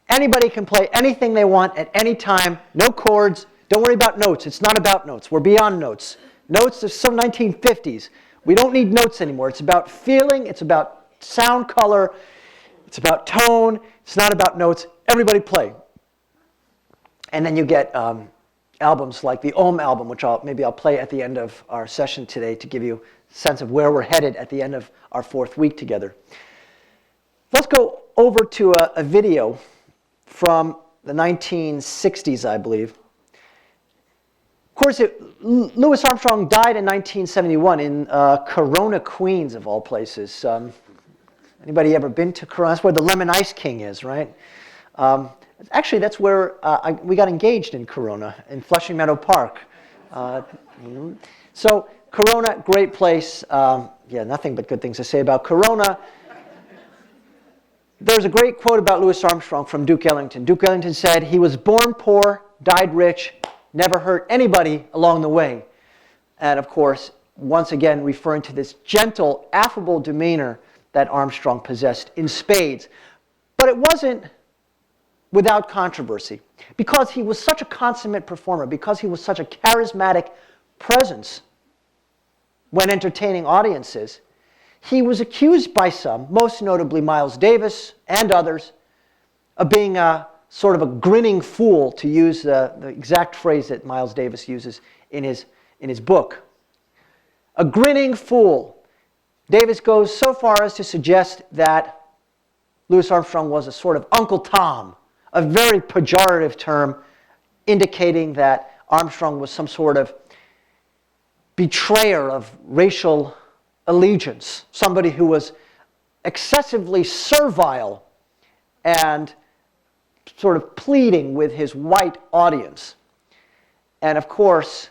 anybody can play anything they want at any time, no chords, don't worry about notes. It's not about notes. We're beyond notes. Notes are some 1950s. We don't need notes anymore. It's about feeling, it's about sound color, it's about tone, it's not about notes. Everybody play. And then you get albums like the Ohm album, which maybe I'll play at the end of our session today to give you a sense of where we're headed at the end of our fourth week together. Let's go over to a video from the 1960s, I believe. Of course, Louis Armstrong died in 1971 in Corona, Queens, of all places. Anybody ever been to Corona? That's where the Lemon Ice King is, right? Actually, that's where we got engaged in Corona, in Flushing Meadow Park. So Corona, great place. Yeah, nothing but good things to say about Corona. There's a great quote about Louis Armstrong from Duke Ellington. Duke Ellington said, "He was born poor, died rich, never hurt anybody along the way." And of course, once again, referring to this gentle, affable demeanor that Armstrong possessed in spades. But it wasn't without controversy. Because he was such a consummate performer, because he was such a charismatic presence when entertaining audiences, he was accused by some, most notably Miles Davis and others, of being a sort of a grinning fool, to use the exact phrase that Miles Davis uses in his book. A grinning fool. Davis goes so far as to suggest that Louis Armstrong was a sort of Uncle Tom, a very pejorative term indicating that Armstrong was some sort of betrayer of racial allegiance, somebody who was excessively servile and sort of pleading with his white audience. And of course,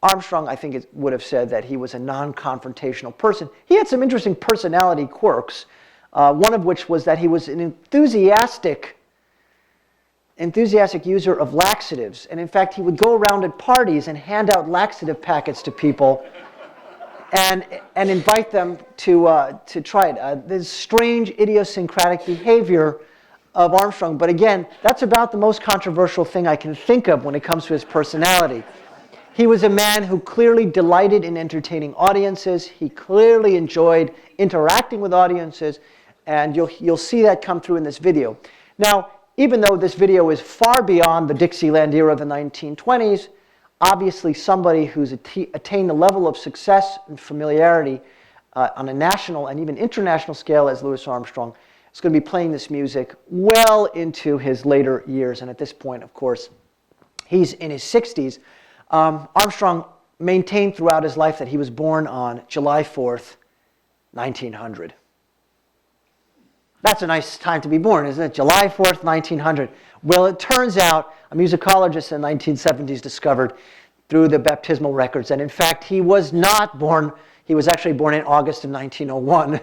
Armstrong, I think, would have said that he was a non-confrontational person. He had some interesting personality quirks, one of which was that he was an enthusiastic user of laxatives. And in fact, he would go around at parties and hand out laxative packets to people and invite them to try it. This strange idiosyncratic behavior of Armstrong. But again, that's about the most controversial thing I can think of when it comes to his personality. He was a man who clearly delighted in entertaining audiences. He clearly enjoyed interacting with audiences, and you'll see that come through in this video. Now, even though this video is far beyond the Dixieland era of the 1920s, obviously somebody who's attained a level of success and familiarity on a national and even international scale as Louis Armstrong is going to be playing this music well into his later years. And at this point, of course, he's in his 60s. Armstrong maintained throughout his life that he was born on July 4th, 1900. That's a nice time to be born, isn't it? July 4th, 1900. Well, it turns out a musicologist in the 1970s discovered through the baptismal records that, in fact, he was not born. He was actually born in August of 1901.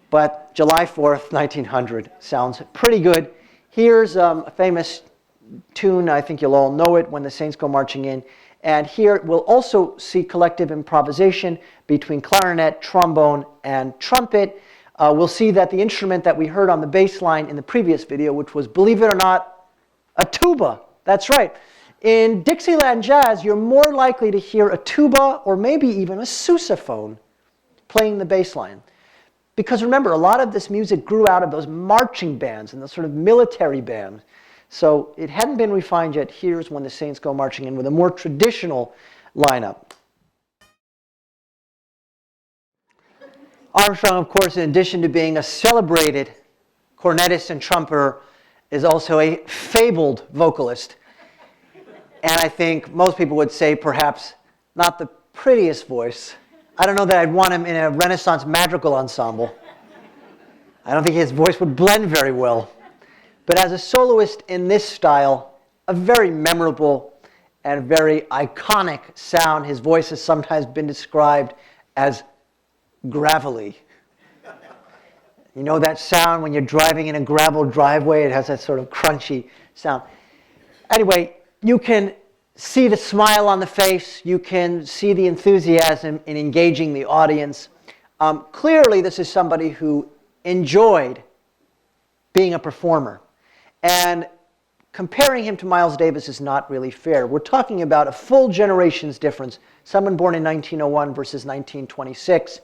But July 4th, 1900 sounds pretty good. Here's a famous tune. I think you'll all know it, When the Saints Go Marching In. And here we'll also see collective improvisation between clarinet, trombone, and trumpet. We'll see that the instrument that we heard on the bass line in the previous video, which was, believe it or not, a tuba. That's right. In Dixieland jazz, you're more likely to hear a tuba or maybe even a sousaphone playing the bass line. Because remember, a lot of this music grew out of those marching bands and those sort of military bands. So it hadn't been refined yet. Here's When the Saints Go Marching In with a more traditional lineup. Armstrong, of course, in addition to being a celebrated cornetist and trumpeter, is also a fabled vocalist. And I think most people would say perhaps not the prettiest voice. I don't know that I'd want him in a Renaissance madrigal ensemble. I don't think his voice would blend very well. But as a soloist in this style, a very memorable and very iconic sound. His voice has sometimes been described as gravelly. You know that sound when you're driving in a gravel driveway? It has that sort of crunchy sound. Anyway, you can see the smile on the face. You can see the enthusiasm in engaging the audience. Clearly, this is somebody who enjoyed being a performer. And comparing him to Miles Davis is not really fair. We're talking about a full generation's difference. Someone born in 1901 versus 1926.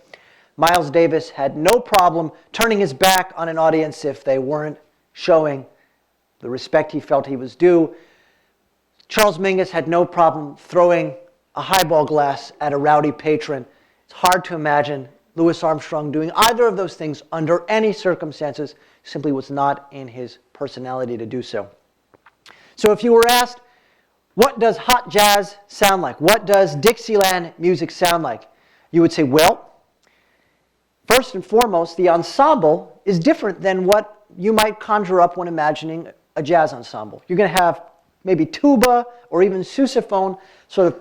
Miles Davis had no problem turning his back on an audience if they weren't showing the respect he felt he was due. Charles Mingus had no problem throwing a highball glass at a rowdy patron. It's hard to imagine Louis Armstrong doing either of those things under any circumstances. Simply was not in his personality to do so. So if you were asked, what does hot jazz sound like? What does Dixieland music sound like? You would say, well, first and foremost, the ensemble is different than what you might conjure up when imagining a jazz ensemble. You're going to have maybe tuba or even sousaphone sort of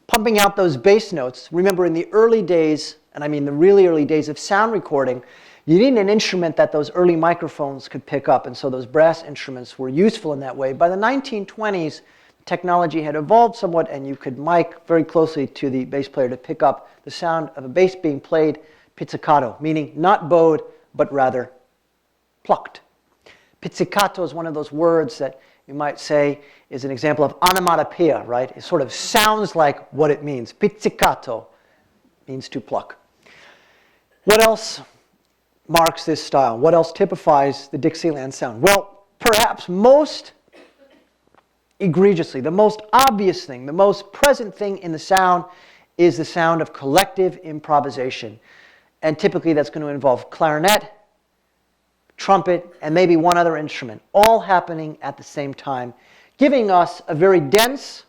pumping out those bass notes. Remember, in the early days, and I mean the really early days of sound recording, you needed an instrument that those early microphones could pick up, and so those brass instruments were useful in that way. By the 1920s, technology had evolved somewhat, and you could mic very closely to the bass player to pick up the sound of a bass being played pizzicato, meaning not bowed, but rather plucked. Pizzicato is one of those words that you might say is an example of onomatopoeia, right? It sort of sounds like what it means. Pizzicato means to pluck. What else marks this style? What else typifies the Dixieland sound? Well, perhaps most egregiously, the most obvious thing, the most present thing in the sound is the sound of collective improvisation. And typically that's going to involve clarinet, trumpet, and maybe one other instrument, all happening at the same time, giving us a very dense,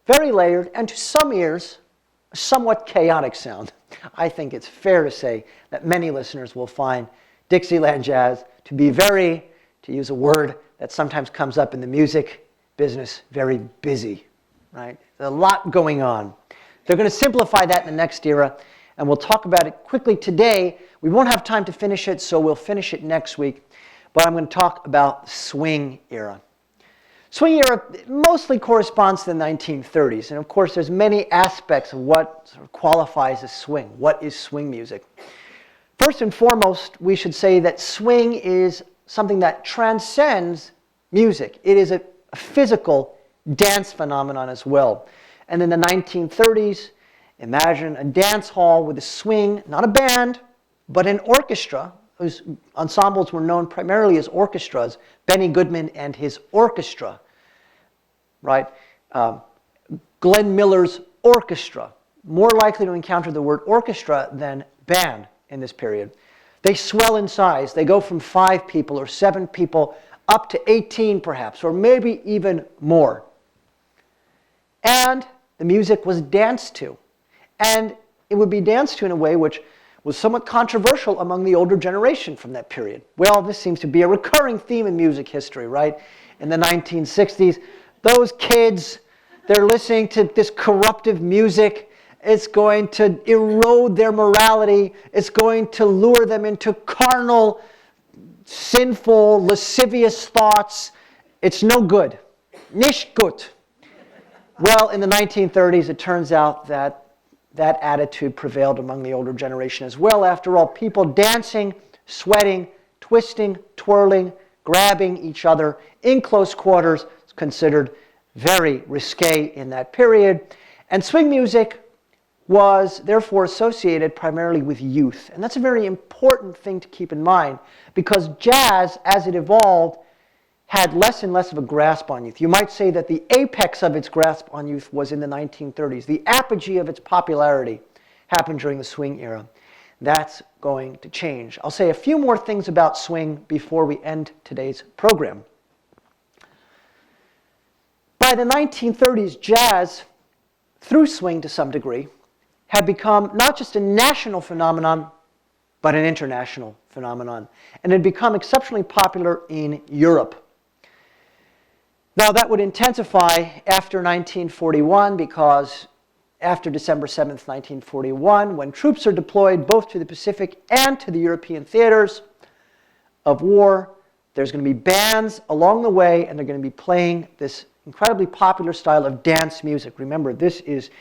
very layered, and to some ears, a somewhat chaotic sound. I think it's fair to say that many listeners will find Dixieland jazz to be very, to use a word that sometimes comes up in the music business, very busy, right? There's a lot going on. They're going to simplify that in the next era, and we'll talk about it quickly today. We won't have time to finish it, so we'll finish it next week. But I'm going to talk about the swing era. Swing era mostly corresponds to the 1930s. And of course, there's many aspects of what sort of qualifies as swing. What is swing music? First and foremost, we should say that swing is something that transcends music. It is a physical dance phenomenon as well. And in the 1930s, imagine a dance hall with a swing, not a band, but an orchestra, whose ensembles were known primarily as orchestras, Benny Goodman and his orchestra, right? Glenn Miller's orchestra, more likely to encounter the word orchestra than band in this period. They swell in size. They go from 5 people or 7 people up to 18 perhaps, or maybe even more. And the music was danced to. And it would be danced to in a way which was somewhat controversial among the older generation from that period. Well, this seems to be a recurring theme in music history, right? In the 1960s, those kids, they're listening to this corruptive music. It's going to erode their morality. It's going to lure them into carnal, sinful, lascivious thoughts. It's no good. Nicht gut. Well, in the 1930s, it turns out that that attitude prevailed among the older generation as well. After all, people dancing, sweating, twisting, twirling, grabbing each other in close quarters is considered very risque in that period. And swing music was therefore associated primarily with youth. And that's a very important thing to keep in mind, because jazz, as it evolved, had less and less of a grasp on youth. You might say that the apex of its grasp on youth was in the 1930s. The apogee of its popularity happened during the swing era. That's going to change. I'll say a few more things about swing before we end today's program. By the 1930s, jazz, through swing to some degree, had become not just a national phenomenon, but an international phenomenon, and had become exceptionally popular in Europe. Now, that would intensify after 1941, because after December 7th, 1941, when troops are deployed both to the Pacific and to the European theaters of war, there's going to be bands along the way, and they're going to be playing this incredibly popular style of dance music. Remember, this is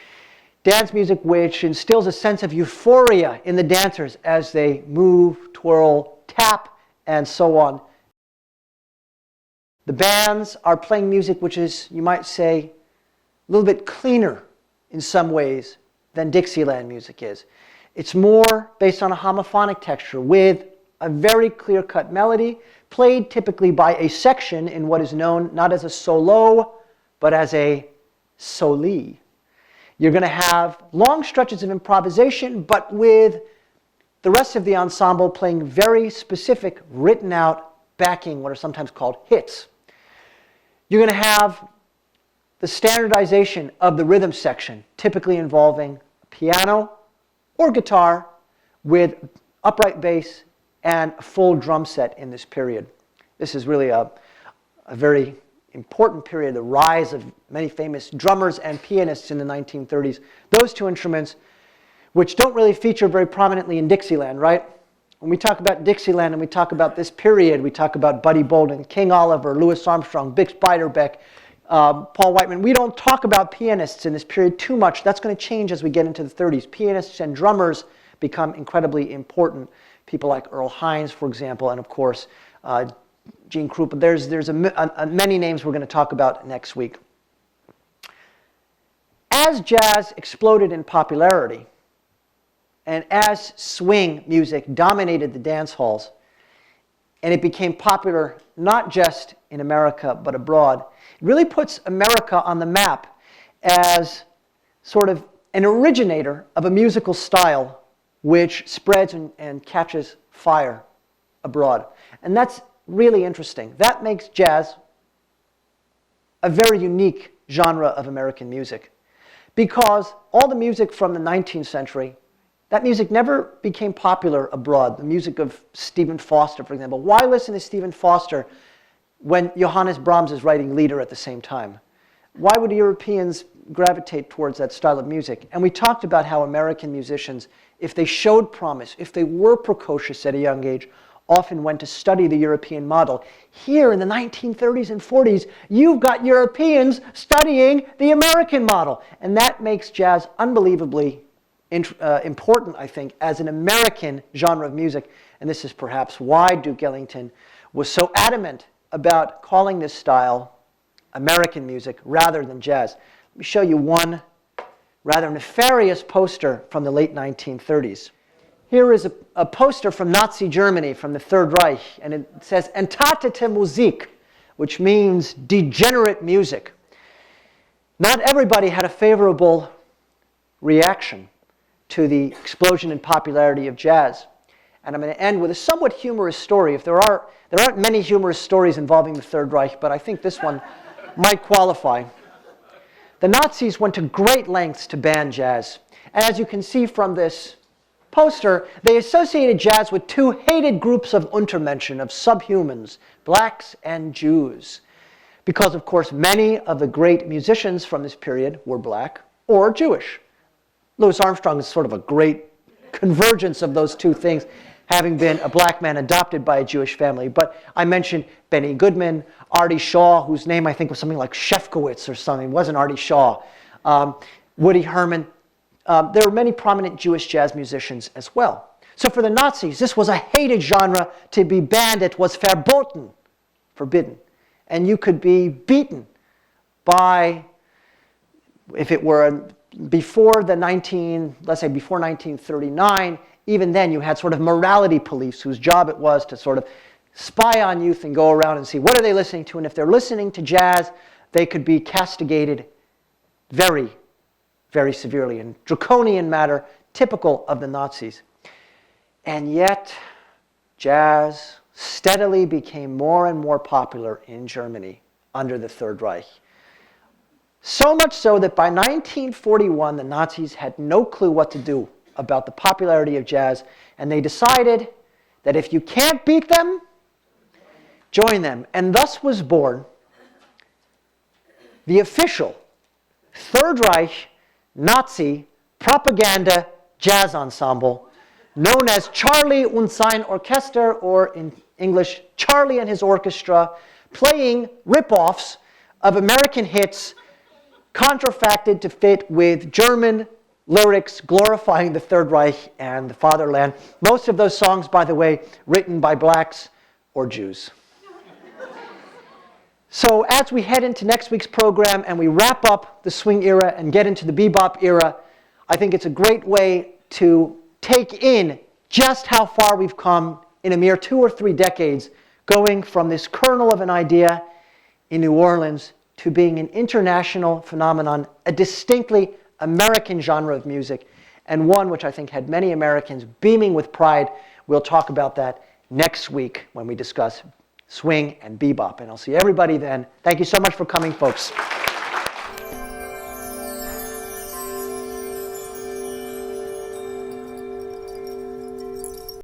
dance music which instills a sense of euphoria in the dancers as they move, twirl, tap, and so on. The bands are playing music which is, you might say, a little bit cleaner in some ways than Dixieland music is. It's more based on a homophonic texture with a very clear-cut melody, played typically by a section in what is known not as a solo, but as a soli. You're going to have long stretches of improvisation, but with the rest of the ensemble playing very specific, written-out backing, what are sometimes called hits. You're going to have the standardization of the rhythm section, typically involving a piano or guitar with upright bass and a full drum set in this period. This is really a very important period, the rise of many famous drummers and pianists in the 1930s. Those two instruments, which don't really feature very prominently in Dixieland, right? When we talk about Dixieland and we talk about this period, we talk about Buddy Bolden, King Oliver, Louis Armstrong, Bix Beiderbecke, Paul Whiteman. We don't talk about pianists in this period too much. That's going to change as we get into the 30s. Pianists and drummers become incredibly important. People like Earl Hines, for example, and of course, Gene Krupa. There's many names we're going to talk about next week. As jazz exploded in popularity, And as swing music dominated the dance halls, and it became popular not just in America but abroad, it really puts America on the map as sort of an originator of a musical style which spreads and catches fire abroad. And that's really interesting. That makes jazz a very unique genre of American music, because all the music from the 19th century, that music never became popular abroad. The music of Stephen Foster, for example. Why listen to Stephen Foster when Johannes Brahms is writing Lieder at the same time? Why would Europeans gravitate towards that style of music? And we talked about how American musicians, if they showed promise, if they were precocious at a young age, often went to study the European model. Here in the 1930s and 40s, you've got Europeans studying the American model. And that makes jazz unbelievably important, I think, as an American genre of music. And this is perhaps why Duke Ellington was so adamant about calling this style American music rather than jazz. Let me show you one rather nefarious poster from the late 1930s. Here is a poster from Nazi Germany, from the Third Reich, and it says Entartete Musik, which means degenerate music. Not everybody had a favorable reaction to the explosion in popularity of jazz. And I'm going to end with a somewhat humorous story. There aren't many humorous stories involving the Third Reich, but I think this one might qualify. The Nazis went to great lengths to ban jazz. And as you can see from this poster, they associated jazz with two hated groups of Untermenschen, of subhumans, blacks and Jews. Because, of course, many of the great musicians from this period were black or Jewish. Louis Armstrong is sort of a great convergence of those two things, having been a black man adopted by a Jewish family. But I mentioned Benny Goodman, Artie Shaw, whose name I think was something like Shefkowitz or something. It wasn't Artie Shaw. Woody Herman. There were many prominent Jewish jazz musicians as well. So for the Nazis, this was a hated genre to be banned. It was verboten, forbidden. And you could be beaten by, if it were before let's say before 1939, even then you had sort of morality police whose job it was to sort of spy on youth and go around and see what are they listening to. And if they're listening to jazz, they could be castigated very, very severely in draconian manner, typical of the Nazis. And yet, jazz steadily became more and more popular in Germany under the Third Reich. So much so that by 1941, the Nazis had no clue what to do about the popularity of jazz, and they decided that if you can't beat them, join them. And thus was born the official Third Reich Nazi propaganda jazz ensemble known as Charlie und sein Orchester, or in English, Charlie and his Orchestra, playing rip-offs of American hits contrafacted to fit with German lyrics glorifying the Third Reich and the fatherland. Most of those songs, by the way, written by blacks or Jews. So as we head into next week's program and we wrap up the swing era and get into the bebop era, I think it's a great way to take in just how far we've come in a mere 2 or 3 decades, going from this kernel of an idea in New Orleans to being an international phenomenon, a distinctly American genre of music, and one which I think had many Americans beaming with pride. We'll talk about that next week when we discuss swing and bebop. And I'll see everybody then. Thank you so much for coming, folks.